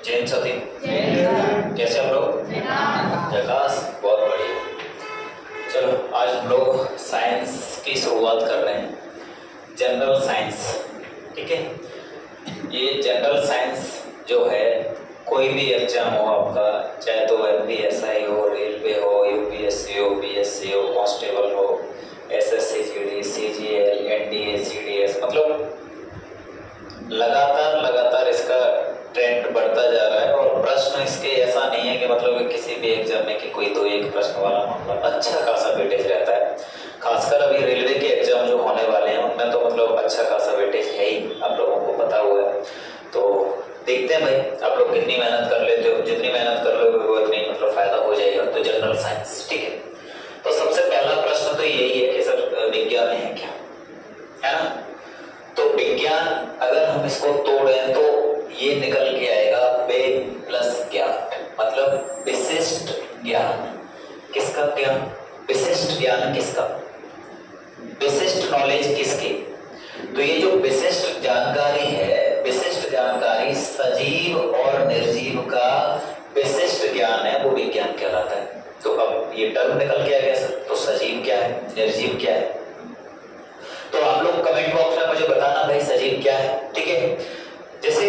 जैन सती कैसे हम लोग? जकास, बहुत बढ़िया। चलो आज हम लोग साइंस की शुरुआत कर रहे हैं, जनरल साइंस। ठीक है, ये जनरल साइंस जो है कोई भी एग्जाम हो आपका, चाहे तो MPSI हो, रेलवे हो, UPSC हो, BSc हो, कांस्टेबल हो, SSC GD, CGL, NDA, CDS, मतलब लगातार इसका ट्रेंड बढ़ता जा रहा है। और प्रश्न इसके ऐसा नहीं है कि मतलब किसी भी एग्जाम में कि कोई दो एक प्रश्न वाला मामला, अच्छा खासा वेटेज रहता है। खासकर अभी रेलवे के एग्जाम जो होने वाले हैं उनमें तो मतलब अच्छा खासा वेटेज है ही, आप लोगों को पता हुआ है। तो देखते हैं भाई आप लोग कितनी मेहनत कर लेते हो, जितनी मेहनत कर लोगे वो इतनी मतलब फायदा हो जाएगा। तो जनरल साइंस, ठीक है। तो सबसे पहला प्रश्न तो यही है कि सर विज्ञान है क्या, है ना? तो विज्ञान अगर हम इसको तोड़ें तो ये निकल के आएगा वेद प्लस ज्ञान, मतलब विशिष्ट ज्ञान। किसका ज्ञान? विशिष्ट ज्ञान किसका? विशिष्ट नॉलेज किसकी? तो ये जो विशिष्ट जानकारी है, विशिष्ट जानकारी सजीव और निर्जीव का विशिष्ट ज्ञान है, वो विज्ञान कहलाता है। तो अब ये टर्म निकल के आ गया सर, तो सजीव क्या है, निर्जीव क्या है? तो आप लोग कमेंट बॉक्स में मुझे बताना भाई सजीव क्या है, ठीक है। जैसे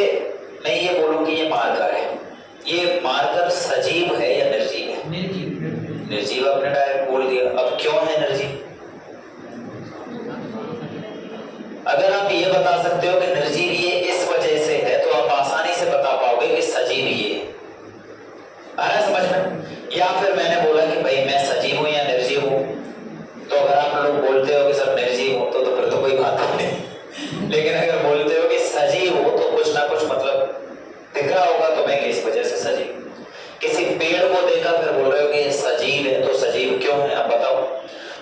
मैं ये बोलूं कि ये मार्कर है, ये मार्कर सजीव है या निर्जीव है? निर्जीव आपने डायरेक्ट बोल दिया। अब क्यों है निर्जीव? अगर आप ये बता सकते हो कि निर्जीव ये इस वजह से है तो आप आसानी से बता पाओगे कि सजीव ये है। आ रहा है समझ में? या फिर मैंने बोला कि भाई मैं सजीव हूं या निर्जीव हूं, तो अगर आप लोग बोलते हो कि सर निर्जीव हो तो फिर तो कोई बात नहीं। लेकिन अगर बोलते हो कि सजीव हो तो कुछ ना कुछ मतलब दिख रहा होगा तुम्हें कि इस वजह से सजीव। किसी पेड़ को देखा फिर बोल रहे हो कि ये सजीव है, तो सजीव क्यों है अब बताओ।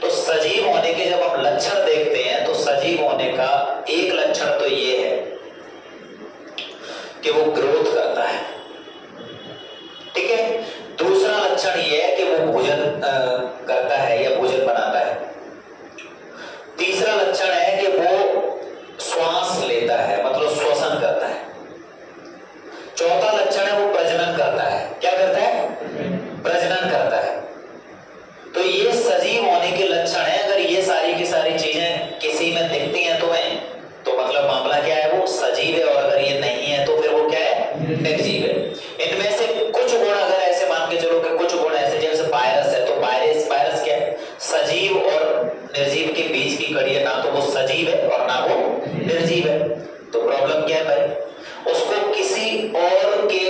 तो सजीव होने के जब हम लक्षण देखते हैं तो सजीव होने का एक लक्षण तो ये है कि वो ग्रोथ करता है, ठीक है। दूसरा लक्षण ये है कि वो भोजन करता है या भोजन बनाता है। तीसरा लक्षण है कि वो श्वास लेता है, मतलब श्वसन करता है। चौथा लक्षण है वो प्रजनन करता है। क्या करता है? प्रजनन करता है। तो ये सजीव होने के लक्षण है। अगर ये सारी की सारी चीजें किसी में दिखती हैं तुम्हें तो मतलब मामला क्या है, वो सजीव है। और अगर ये नहीं है तो फिर वो क्या है, निर्जीव है। इनमें से कुछ गुण अगर ऐसे मान के चलो कि कुछ गुण ऐसे, जैसे वायरस है तो वायरस क्या है, सजीव और निर्जीव के बीच की कड़ी है, ना तो वो सजीव है और ना वो निर्जीव है। तो प्रॉब्लम क्या है भाई, उसको किसी और के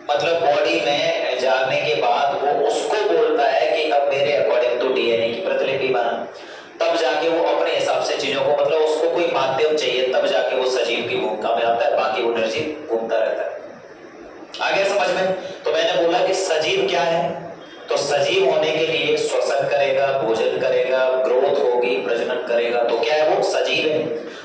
मतलब बॉडी में जाने के बाद वो उसको बोलता है कि अब मेरे अकॉर्डिंग टू DNA की प्रतिलिपि बना, तब जाके वो अपने हिसाब से चीजों को, मतलब उसको कोई माध्यम चाहिए तब जाके वो सजीव की भूमिका में आता है, बाकी वो निर्जीव घूमता रहता है। आ गया समझ में? तो मैंने बोला कि सजीव क्या है, तो सजीव होने के लिए श्वसन करेगा, भोजन करेगा, ग्रोथ होगी, प्रजनन करेगा, तो क्या है, वो सजीव है।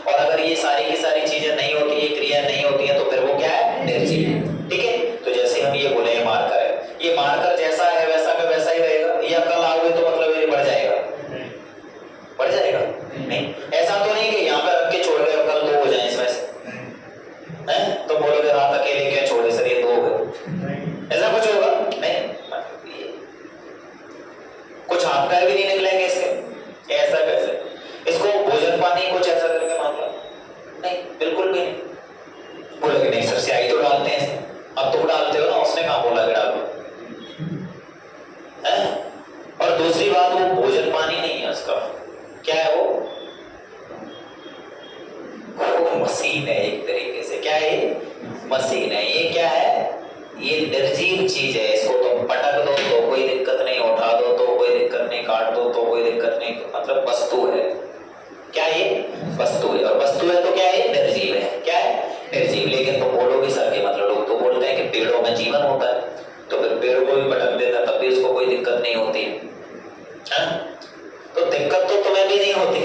और अगर ये सारी की सारी चीजें नहीं होती है, क्रिया नहीं होती है, तो फिर वो क्या है, निर्जीव। ठीक है, तो जैसे हम ये बोले ये मार्कर है, ये मार्कर जैसा है वैसा का वैसा ही रहेगा, या कल आओगे तो मतलब ये बढ़ जाएगा, बढ़ जाएगा नहीं। ऐसा तो नहीं कि यहाँ पे रख के छोड़ गए कल दो हो जाए इसमें से, है तो बोलोगे रात अकेले क्या छोड़े सर, ये दो हो गए, ऐसा कुछ होगा नहीं। कुछ हाथ पैर भी नहीं निकलेंगे इसके, ऐसा कैसे? इसको भोजन पानी कुछ ऐसा करके मामला नहीं, बिल्कुल भी नहीं। बोलोगे नहीं सर स्याही तो डालते हैं, अब तुम डालते हो ना, उसने कहा बोला कि डालो, है? और दूसरी बात वो भोजन पानी नहीं है, उसका क्या है, वो मशीन है एक तरीके से। क्या है? मशीन है। ये क्या है? ये निर्जीव चीज है। इसको तुम पटक दो तो कोई दिक्कत नहीं, उठा दो तो कोई दिक्कत नहीं, काट दो तो कोई दिक्कत नहीं, मतलब वस्तु है। क्या ये? वस्तु है। और वस्तु है तो क्या है? निर्जीव है। क्या है? निर्जीव। लेकिन तुम बोलोगे सर के मतलब लोग तो बोलते हैं कि पेड़ों में जीवन होता है, तो फिर पेड़ को भी पटक देता तब भी उसको कोई दिक्कत नहीं होती है। तो दिक्कत तो तुम्हें भी नहीं होती,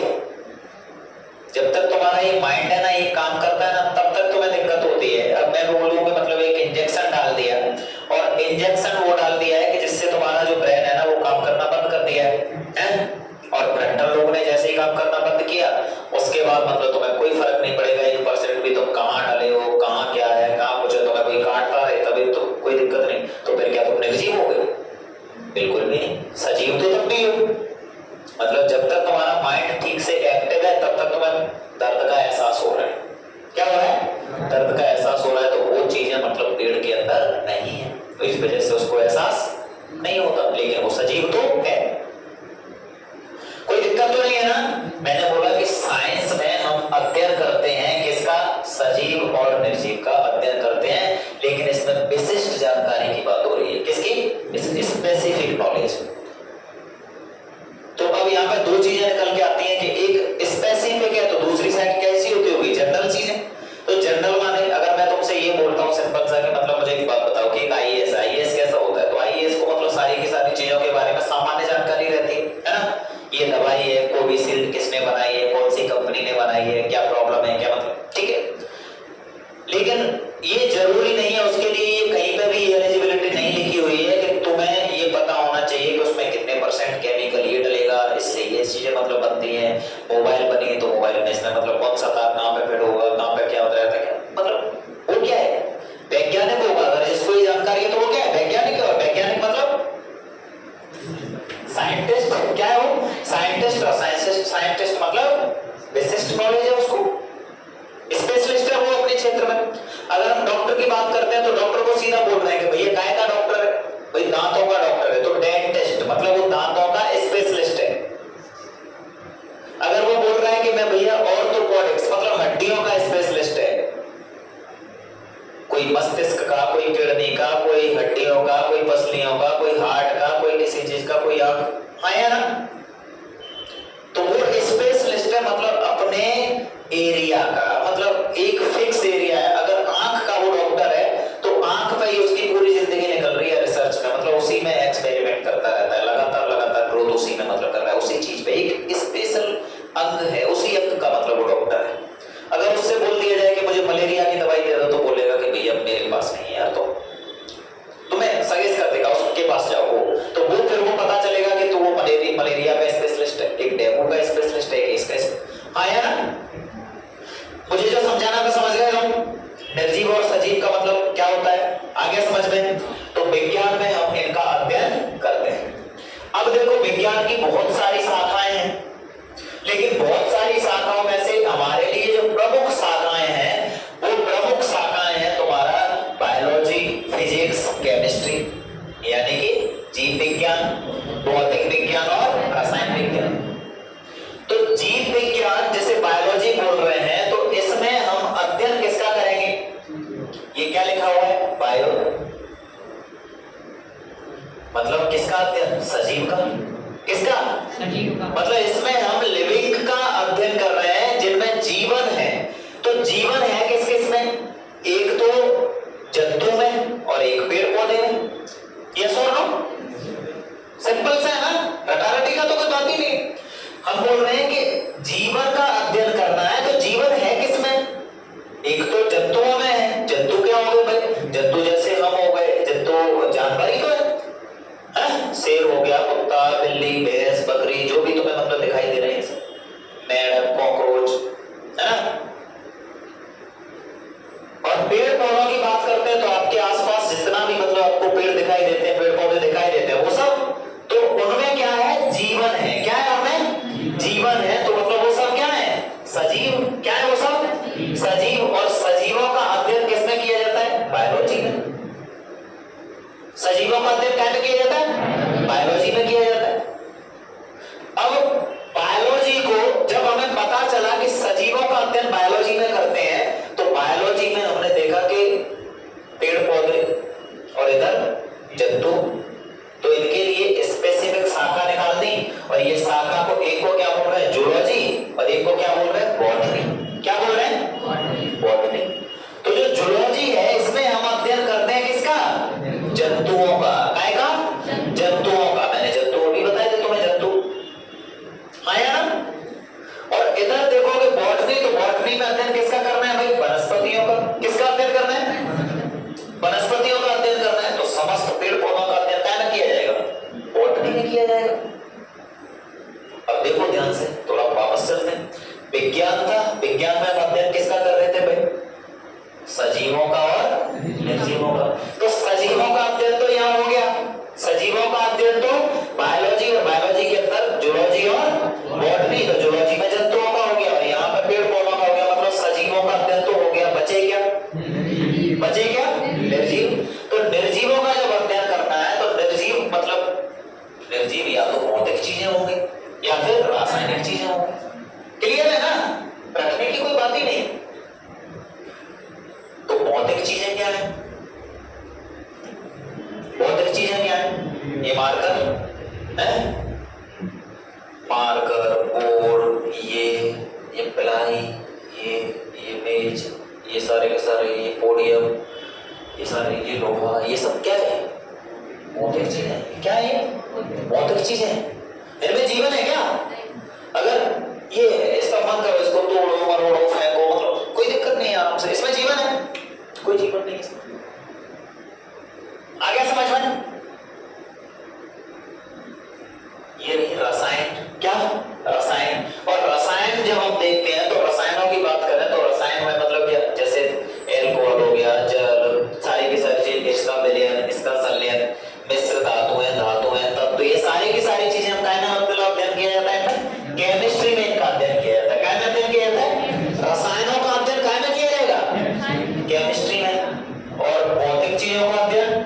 जब तक तुम्हारा ये माइंड है ना, ये काम करता है ना, तब तक तुम्हें दिक्कत होती है। अब मैं बोलूँ कि मतलब एक इंजेक्शन डाल दिया, और इंजेक्शन वो डाल दिया है कि जिससे तुम्हारा जो ब्रेन है ना वो काम करना बंद कर दिया है? और फ्रंटल लोब ने जैसे ही काम करना बंद किया उसके बाद मतलब तुम्हें कोई फर्क नहीं पड़ेगा 1% भी तुम कहाँ डले हो, कहाँ क्या है, कहाँ कुछ है, तुम्हें कोई काटता है तभी तो कोई दिक्कत नहीं। तो फिर क्या तुम निर्जीव हो गए? बिल्कुल भी नहीं, सजीव तो तब भी हो। मतलब जब तक तुम्हारा माइंड ठीक से एक्टिव है तब तक तुम्हें दर्द का एहसास हो रहा है। क्या हो रहा है? दर्द का एहसास हो रहा है। तो वो चीजें मतलब पेड़ के अंदर नहीं है, तो इस वजह से उसको एहसास नहीं होता, लेकिन वो सजीव तो है। कोई दिक्कत तो नहीं है ना? मैंने बोला कि साइंस में हम अध्ययन करते हैं किसका? सजीव और निर्जीव का अध्ययन करते हैं, लेकिन इसमें विशिष्ट जानकारी की बात हो रही है। किसकी? Specific knowledge. तो अब यहाँ पे दो चीजें निकल के आती हैं कि एक स्पेसिफिक है तो दूसरी साइड कैसी होती होगी? जनरल चीजें। तो जनरल माने अगर मैं तुमसे ये बोलता हूँ सिंपल सा कि मतलब मुझे एक बात बताओ कि एक आईएएस कैसा होता है? तो आईएएस को मतलब सारी की सारी चीजों के बारे में सामान्य जानकारी रहती है ना? ये दवाई है, कोविशील्ड किसने बनाई है, कौन सी कंपनी ने बनाई है, क्या प्रॉब्लम है, क्या मतलब, ठीक है। लेकिन ये जरूरी नहीं है उसके लिए ये कहीं पे भी एलिजिबिलिटी नहीं लिखी हुई है कि तुम्हें ये पता होना चाहिए कि उसमें कितने % केमिकल ये डलेगा, इससे ये चीजें मतलब बनती हैं। मोबाइल बनी है तो मोबाइल में इसमें मतलब कौन सा तार कहाँ पे फिट होगा, कहाँ पे क्या होता रहता है, क्या मतलब वो क्या है? वैज्ञानिक होगा अगर जिसको ये जानकारी है तो वो क्या है? वैज्ञानिक है। वैज्ञानिक मतलब साइंटिस्ट। क्या है वो? साइंटिस्ट। और साइंटिस्ट मतलब विशिष्ट नॉलेज है उसको, स्पेशलिस्ट है वो अपने क्षेत्र में। अगर हम डॉक्टर की बात करते हैं तो डॉक्टर को सीधा बोल रहे हैं कि भैया काय का डॉक्टर है? भाई दांतों का डॉक्टर है, तो डेंटिस्ट मतलब वो दांतों का स्पेशलिस्ट है। अगर वो बोल रहा है कि मैं भैया ऑर्थोपेडिक्स मतलब हड्डियों का स्पेशलिस्ट है, कोई मस्तिष्क का, कोई किडनी का, कोई हड्डियों का, कोई पसलियों का, कोई हार्ट का, कोई किसी चीज का, कोई आंख, है ना? तो वो स्पेशलिस्ट है मतलब अपने एरिया का, मतलब एक फिक्स एरिया है। अगर आंख का वो डॉक्टर है तो आंख पे ही उसकी पूरी जिंदगी निकल रही है रिसर्च में, मतलब उसी में एक्सपेरिमेंट करता रहता है, लगातार ग्रोथ उसी में मतलब कर रहा है, उसी चीज पे एक स्पेशल अंग है, उसी अंग का मतलब वो डॉक्टर है। अगर उससे बोल दिया जाए कि मुझे मलेरिया की दवाई दे दो तो बोलेगा कि भैया मेरे पास नहीं है यार, तो तुम्हें सजेस्ट कर देगा उसके पास जाओ। तो वो फिर वो पता चलेगा कि तो वो मलेरिया का स्पेशलिस्ट है, एक डेंगू का स्पेशलिस्ट है, इसका हाँ यार। मुझे जो समझाना था समझ गए हम? निर्जीव और सजीव का मतलब क्या होता है आगे समझ में? तो विज्ञान में हम इनका अध्ययन करते हैं। अब देखो विज्ञान की बहुत सारी शाखाएं हैं, लेकिन बहुत सारी शाखाओं में से हमारे लिए जो प्रमुख शाखाएं हैं वो प्रमुख शाखाएं हैं तुम्हारा बायोलॉजी, फिजिक्स, केमिस्ट्री, यानी कि जीव विज्ञान, भौतिक विज्ञान और रसायन विज्ञान। तो जीव विज्ञान जिसे बायोलॉजी बोल रहे हैं, तो इसमें हम अध्ययन किसका करेंगे? ये क्या लिखा हुआ है? बायो मतलब किसका अध्ययन? सजीव का। किसका? सजीव का। मतलब इसमें हम लिविंग का अध्ययन कर रहे हैं जिनमें जीवन है। तो जीवन है किस किस में? एक तो जंतु में और एक पेड़ पौधे में। यस और नो? सिंपल सा है ना, रटारटी का तो कोई बात ही नहीं। हम बोल रहे हैं कि जीवन का अध्ययन करना है, तो जीवन है किसमें? एक तो जंतुओं में है। जंतु क्या हो गए भाई? जंतु जैसे हम हो गए, जंतु जानवर ही तो है। शेर हो गया, कुत्ता, बिल्ली, भैंस, बकरी, जो भी तुम्हें मतलब दिखाई दे रहे हैं, मेढक, कॉकरोच, है ना? और पेड़ पौधों की बात करते हैं तो आपके आसपास जितना भी मतलब आपको पेड़ दिखाई देते हैं, पेड़ पौधे दिखाई देते हैं, वो सब तो उनमें क्या है? जीवन है। क्या है उनमें? जीवन है। तो मतलब वो सब क्या है? सजीव अब देखो ध्यान से, थोड़ा वापस चलते हैं। विज्ञान था, विज्ञान में हम अध्ययन किसका कर रहे थे भाई? सजीवों का और निर्जीवों का। तो सजीवों का अध्ययन तो यहाँ हो गया, सजीवों का अध्ययन तो बायोलॉजी, और बायोलॉजी के अंदर जूलॉजी और बॉटनी, तो जूलॉजी में जंतुओं का हो गया और यहाँ पर पेड़ पौधों का हो गया। मतलब सजीवों का अध्ययन तो हो गया, बचे क्या? बचे क्या? निर्जीव। तो निर्जीवों का जब अध्ययन करना है तो निर्जीव मतलब निर्जीव या तो भौतिक चीजें होंगी या फिर रासायनिक चीजें होंगी। क्लियर है ना? रखने की कोई बात ही नहीं। तो भौतिक चीजें क्या है? भौतिक चीजें क्या है? ये मार्कर है, मार्कर, बोर्ड, ये प्लाई, ये मेज, ये सारे के सारे, ये पोडियम, ये सारे, ये लोहा, ये सब क्या है? भौतिक चीजें। क्या है ये? भौतिक चीजें। इनमें जीवन है क्या? अगर ये इसका मन करो, इसको तोड़ो, मरोड़ो, फेंको, मतलब कोई दिक्कत नहीं है, आराम से। इसमें जीवन है? कोई जीवन नहीं है। आ गया समझ में? ये नहीं रसायन। क्या? रसायन। और रसायन जब हम देखते हैं तो रसायनों की बात करें तो रसायन में मतलब क्या? जैसे एल्कोहल हो गया, जल, सारी की सारी चीज, इसका विलयन, इसका संलयन, मिश्र धातु है, तत्व, ये सारी की सारी चीजें हम कहना मतलब अध्ययन किया जाता है, केमिस्ट्री में इनका अध्ययन किया जाता है। क्या में अध्ययन किया जाता है? रसायनों का अध्ययन क्या में किया जाएगा? केमिस्ट्री में। और भौतिक चीजों का अध्ययन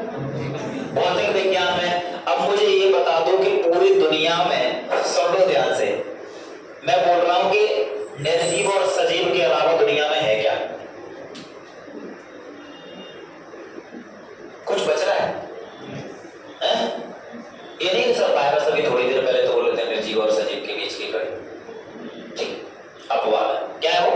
भौतिक विज्ञान में। अब मुझे ये बता दो कि पूरी दुनिया में, सुन लो ध्यान से, मैं बोल रहा हूं कि निर्जीव और सजीव के अलावा दुनिया में है क्या? कुछ बच रहा है? ये नहीं सर वायरस अभी थोड़ी देर पहले तो बोल रहे थे निर्जीव और सजीव के बीच की कड़ी। ठीक, अपवाद। क्या है वो?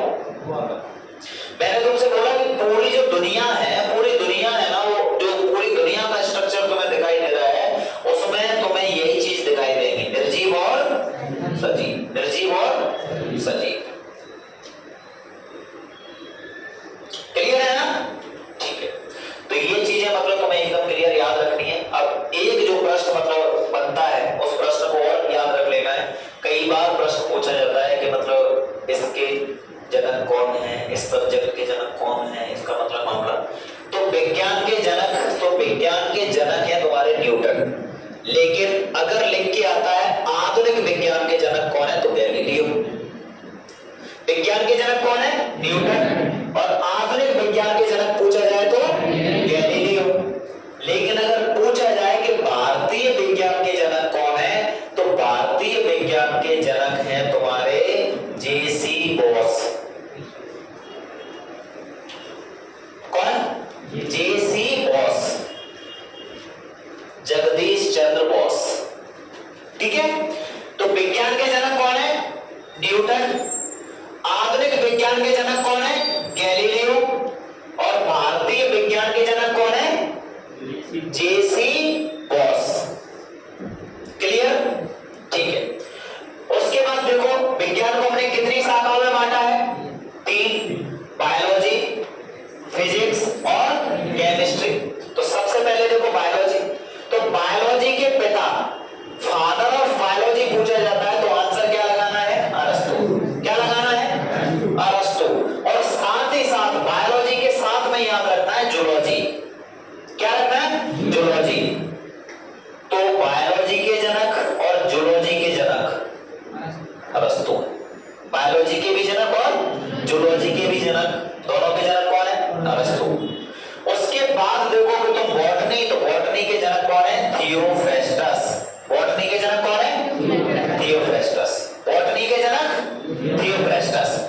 मैंने तुमसे बोला कि पूरी जो दुनिया है, पूरी दुनिया है ना, वो जो पूरी दुनिया का स्ट्रक्चर तुम्हें दिखाई दे रहा है, उसमें तुम्हें यही चीज दिखाई देगी, निर्जीव और सजीव, निर्जीव और सजीव। क्लियर है ना? ठीक है। तो ये चीजें मतलब तुम्हें एकदम क्लियर याद रखनी है। अब एक जो प्रश्न मतलब बनता है, उस प्रश्न को और याद रख लेना है। कई बार प्रश्न पूछा जाता है कि मतलब इसके जनक कौन है, इस सब्जेक्ट के जनक कौन है, इसका मतलब मामला। तो विज्ञान के जनक है तुम्हारे न्यूटन। लेकिन अगर लिख के आता है आधुनिक विज्ञान के जनक कौन है, तो गैलीलियो। विज्ञान के जनक कौन है? न्यूटन। और आधुनिक विज्ञान के जनक पूछा जाए तो गैलीलियो। लेकिन अगर पूछा जाए कि भारतीय विज्ञान के जनक कौन है, तो भारतीय विज्ञान के जनक हैं तुम्हारे जेसी बोस। कौन? जेसी बोस, जगदीश चंद्र बोस। ठीक है? तो विज्ञान के जनक कौन है? न्यूटन। आधुनिक विज्ञान के जनक कौन है? गैलीलियो। और भारतीय विज्ञान के जनक कौन है? जेसी बोस। क्लियर? ठीक है। उसके बाद देखो विज्ञान को हमने कितनी शाखाओं में बांटा है? 3, बायोलॉजी, फिजिक्स और केमिस्ट्री। तो सबसे पहले देखो बायोलॉजी। तो बायोलॉजी के पिता, फादर ऑफ बायोलॉजी पूछा जाता है तो आंसर क्या लगाना है? अरस्तु। क्या लगाना है? अरस्तु। और साथ ही साथ बायोलॉजी के साथ में याद रखना है जूलॉजी। क्या रखना है? जूलॉजी। तो बायोलॉजी के जनक और जूलॉजी के जनक अरस्तु। बायोलॉजी के भी जनक और जूलॉजी के भी जनक, दोनों के जनक कौन है? अरस्तु। उसके बाद देखो कि तुम बॉटनी, तो बॉटनी के जनक कौन है? थियोफ्रेस्टस। बॉटनी के जनक कौन है? थियोफ्रेस्टस। बॉटनी के जनक थियोफ्रेस्टस।